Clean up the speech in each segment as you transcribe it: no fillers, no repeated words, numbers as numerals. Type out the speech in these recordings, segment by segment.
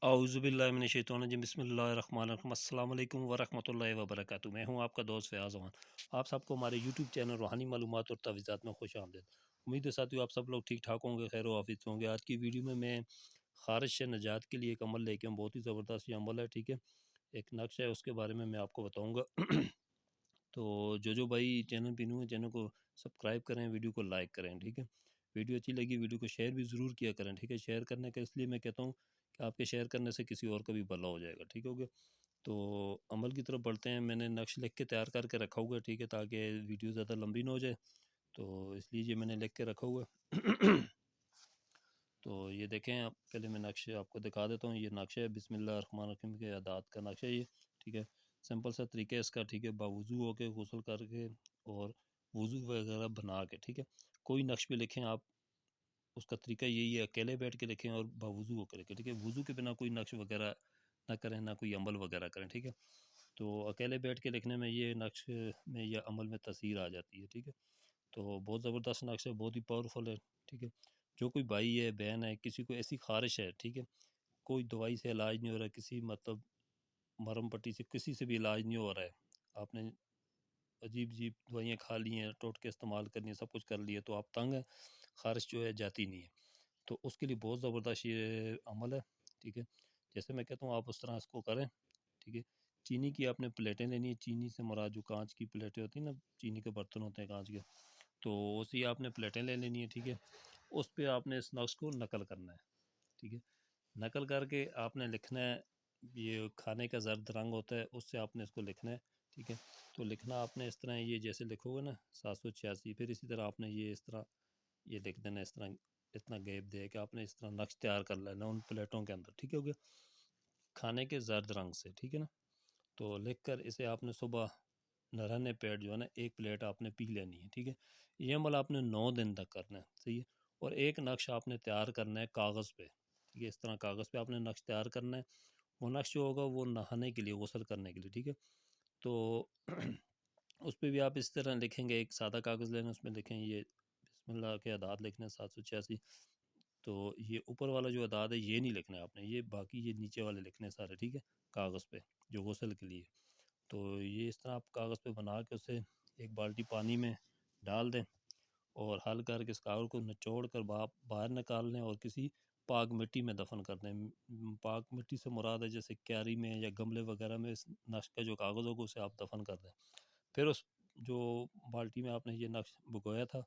औज़ुबिल्लाहिमिनश्शैतानिर्रजीम बिस्मिल्लाहिर्रहमानिर्रहीम अस्सलाम वालेकुम वरहमतुल्लाहि वबरकातुहू। मैं हूँ आपका दोस्त फ़याज़ अमान। आप सबको हमारे यूट्यूब चैनल रूहानी मालूमात और तवीज़ात में खुश आमदीद। उम्मीद है साथियों आप सब लोग ठीक ठाक होंगे, खैर वाफिज़ होंगे। आज की वीडियो में मैं ख़ारिश से निजात के लिए एक अमल लेके आऊँ, बहुत ही ज़बरदस्त ये अमल है, ठीक है। एक नक्श है, उसके बारे में मैं आपको बताऊँगा। तो जो भाई चैनल पे न्यू है, चैनल को सब्सक्राइब करें, वीडियो को लाइक करें, ठीक है। वीडियो अच्छी लगी वीडियो को शेयर भी ज़रूर किया करें, ठीक है। शेयर करने का इसलिए मैं कहता हूँ कि आपके शेयर करने से किसी और का भी भला हो जाएगा, ठीक हो गया। तो अमल की तरफ बढ़ते हैं। मैंने नक्श लिख के तैयार करके रखा हुआ है, ठीक है, ताकि वीडियो ज़्यादा लंबी ना हो जाए, तो इसलिए ये मैंने लिख के रखा हुआ है। तो ये देखें आप, पहले मैं नक्शे आपको दिखा देता हूँ। ये नक्शा है बिस्मिल्लाहिर्रहमानिर्रहीम के आदात का नक्शा है ये, ठीक है। सिंपल सा तरीका है इसका, ठीक है। बावुज़ू होके गुस्ल करके और वज़ू वगैरह बना के, ठीक है। कोई नक्श पे लिखें आप, उसका तरीका यही है, अकेले बैठ के लिखें और बावुज़ू होकर लिखें, ठीक है। वज़ू के बिना कोई नक्श वगैरह ना करें, ना कोई अमल वगैरह करें, ठीक है। तो अकेले बैठ के लिखने में ये नक्श में या अमल में तसीर आ जाती है, ठीक है। तो बहुत ज़बरदस्त नक्श है, बहुत ही पावरफुल है, ठीक है। जो कोई भाई है, बहन है, किसी को ऐसी ख़ारिश है, ठीक है, कोई दवाई से इलाज नहीं हो रहा है, किसी मतलब मरहम पट्टी से किसी से भी इलाज नहीं हो रहा है, आपने अजीब अजीब दवाइयाँ खा ली हैं, टोटके इस्तेमाल करनी है, सब कुछ कर लिया, तो आप तंग हैं, ख़ारिश जो है जाती नहीं है, तो उसके लिए बहुत ज़बरदस्त ये अमल है, ठीक है। जैसे मैं कहता हूँ आप उस तरह इसको करें, ठीक है। चीनी की आपने प्लेटें लेनी है, चीनी से मुराद जो कांच की प्लेटें होती हैं ना, चीनी के बर्तन होते हैं कांच के, तो उसी आपने प्लेटें ले लेनी है, ठीक है। उस पे आपने इस नक्श को नकल करना है, ठीक है। नकल करके आपने लिखना है, ये खाने का जर्द रंग होता है, उससे आपने इसको लिखना है, ठीक है। तो लिखना आपने इस तरह, ये जैसे लिखोगे ना 786, फिर इसी तरह आपने ये इस तरह ये लिख देना, इस तरह इतना गैप दे के आपने इस तरह नक्श तैयार कर लेना उन प्लेटों के अंदर, ठीक है हो गया, खाने के जर्द रंग से, ठीक है ना। तो लिख कर इसे आपने सुबह नरने पेट जो है ना, एक प्लेट आपने पी लेनी है, ठीक है। ये अमल आपने 9 दिन तक करना है, सही है। और एक नक्श आपने तैयार करना है कागज़ पे, ठीक है। इस तरह कागज़ पे आपने नक्श तैयार करना है। वो नक्श जो होगा वो नहाने के लिए, गुस्ल करने के लिए, ठीक है। तो उस पे भी आप इस तरह लिखेंगे, एक सादा कागज़ लेना, उसमें लिखें ये बिस्मिल्लाह के अदाद लिखने हैं 786। तो ये ऊपर वाला जो अदाद है ये नहीं लिखना है आपने, ये बाकी ये नीचे वाले लिखने हैं सारे, ठीक है, कागज़ पे जो गुस्ल के लिए। तो ये इस तरह आप कागज़ पे बना के उसे एक बाल्टी पानी में डाल दें और हल करके इस कागज़ को निचोड़ कर बाहर निकाल लें और किसी पाक मिट्टी में दफन कर दें। पाक मिट्टी से मुराद है जैसे क्यारी में या गमले वगैरह में इस नक्श का जो कागज़ होगा उसे आप दफन कर दें। फिर उस जो बाल्टी में आपने ये नक्श भिगोया था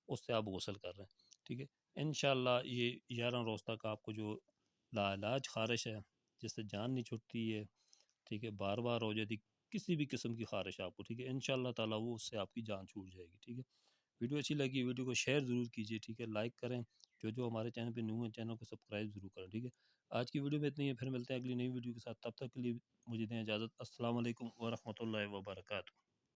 उससे आप गुस्ल कर रहे हैं, ठीक है। इंशाअल्लाह ये 11 रोज़ तक आपको जो लाइलाज ख़ारिश है, जिससे जान नहीं छूटती है, ठीक है, बार बार हो जाती किसी भी किस्म की ख़ारिश आपको, ठीक है, इंशाअल्लाह ताला वो उससे आपकी जान छूट जाएगी, ठीक है। वीडियो अच्छी लगी वीडियो को शेयर ज़रूर कीजिए, ठीक है, लाइक करें। जो हमारे चैनल पे न्यू है चैनल को सब्सक्राइब ज़रूर करें, ठीक है। आज की वीडियो में इतनी है, फिर मिलते हैं अगली नई वीडियो के साथ, तब तक के लिए मुझे दें इजाज़त। अस्सलाम वालेकुम व रहमतुल्लाहि व बरकातहू।